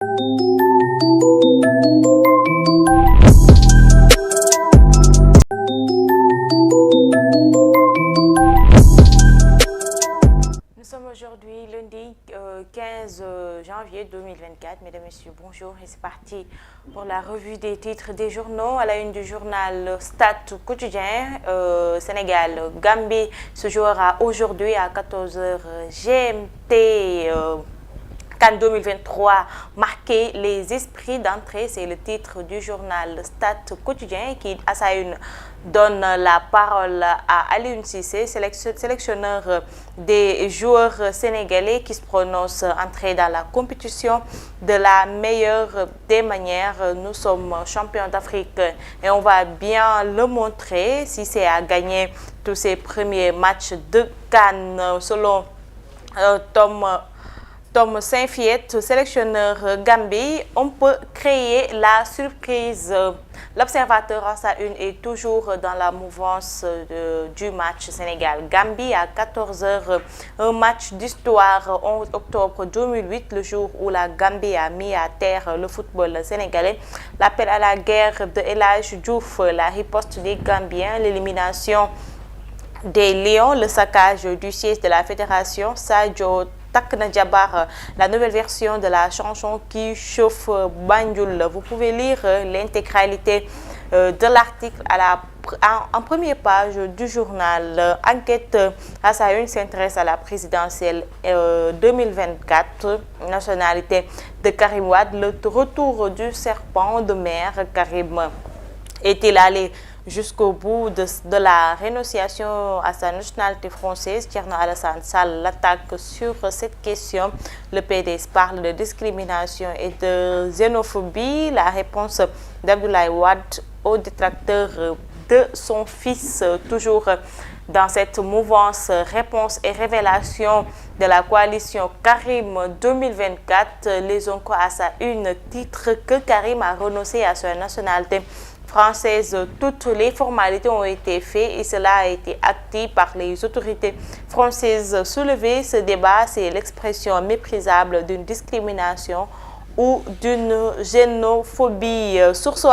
Nous sommes aujourd'hui lundi 15 janvier 2024. Mesdames et messieurs, bonjour et c'est parti pour la revue des titres des journaux. À la une du journal Stade quotidien, Sénégal-Gambie se jouera aujourd'hui à 14h GMT. CAN 2023 marquer les esprits d'entrée, c'est le titre du journal Stade quotidien qui, à sa une, donne la parole à Aliou Cissé, sélectionneur des joueurs sénégalais qui se prononce entrer dans la compétition de la meilleure des manières. Nous sommes champions d'Afrique et on va bien le montrer. Cissé a gagné tous ses premiers matchs de CAN selon Tom Saint-Fiet, sélectionneur Gambie. On peut créer la surprise. L'observateur en sa une est toujours dans la mouvance du match Sénégal-Gambie à 14h. Un match d'histoire, 11 octobre 2008, le jour où la Gambie a mis à terre le football sénégalais. L'appel à la guerre de El Hadji Diouf, la riposte des Gambiens, l'élimination des Lions, le saccage du siège de la fédération, Sadio Takna Djabar, la nouvelle version de la chanson qui chauffe Banjul. Vous pouvez lire l'intégralité de l'article en première page du journal. Enquête à sa une s'intéresse à la présidentielle 2024. Nationalité de Karim Wade, le retour du serpent de mer. Karim est-il allé jusqu'au bout de la rénonciation à sa nationalité française? Thierno Alassane Sall l'attaque sur cette question. Le PDS parle de discrimination et de xénophobie. La réponse d'Abdoulaye Wade aux détracteurs de son fils. Toujours dans cette mouvance, réponse et révélation de la coalition Karim 2024. Les Onco à sa une titre que Karim a renoncé à sa nationalité française. Toutes les formalités ont été faites et cela a été acté par les autorités françaises. Soulever ce débat, c'est l'expression méprisable d'une discrimination ou d'une xénophobie. Source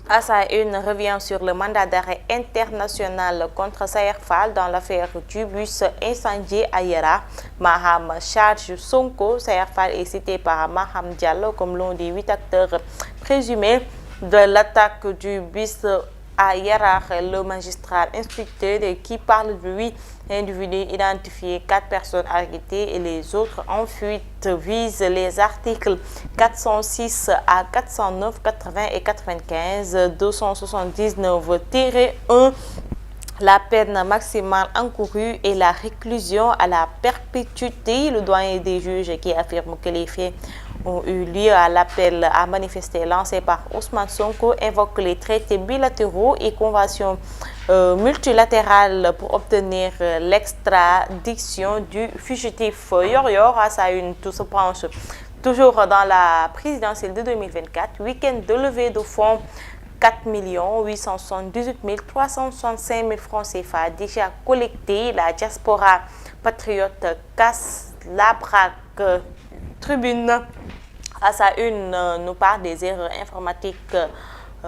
à sa une revient sur le mandat d'arrêt international contre Sayer Fall dans l'affaire du bus incendié à Yara. Maham charge Sonko. Sayer Fall est cité par Maham Diallo comme l'un des 8 acteurs présumés de l'attaque du bus à Yara. Le magistrat instructeur qui parle de 8 individus identifiés, 4 personnes arrêtées et les autres en fuite vise les articles 406 à 409, 80 et 95, 279-1. La peine maximale encourue est la réclusion à la perpétuité. Le doyen des juges qui affirme que les faits ont eu lieu à l'appel à manifester lancé par Ousmane Sonko invoque les traités bilatéraux et conventions multilatérales pour obtenir l'extradition du fugitif. Yor à sa une, tout se penche toujours dans la présidentielle de 2024. Week-end de levée de fonds, 4 878 365 francs CFA déjà collectés. La diaspora patriote casse la braque. Tribune à sa une nous parle des erreurs informatiques,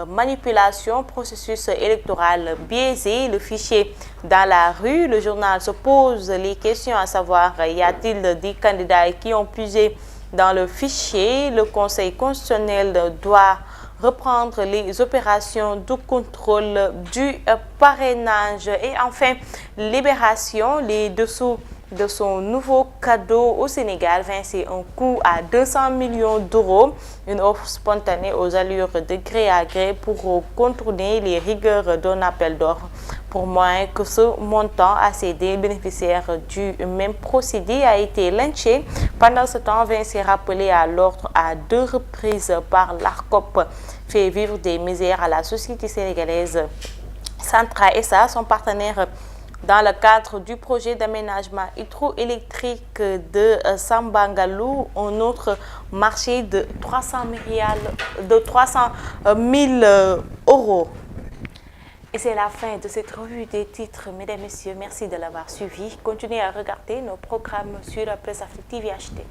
manipulation, processus électoral biaisé, le fichier dans la rue. Le journal se pose les questions à savoir, y a-t-il des candidats qui ont puisé dans le fichier? Le Conseil constitutionnel doit reprendre les opérations de contrôle du parrainage. Et enfin, Libération, les dessous de son nouveau cadeau au Sénégal, c'est un coût à 200 millions d'euros, une offre spontanée aux allures de gré à gré pour contourner les rigueurs d'un appel d'offres. Pour moins que ce montant a cédé, bénéficiaire du même procédé a été lynché. Pendant ce temps, s'est rappelé à l'ordre à 2 reprises par l'ARCOP, fait vivre des misères à la société sénégalaise. Centra SA, son partenaire dans le cadre du projet d'aménagement hydroélectrique de Sambangalou, un autre marché de 300 000 euros. Et c'est la fin de cette revue des titres. Mesdames et messieurs, merci de l'avoir suivi. Continuez à regarder nos programmes sur la Presse Afrique TV HD.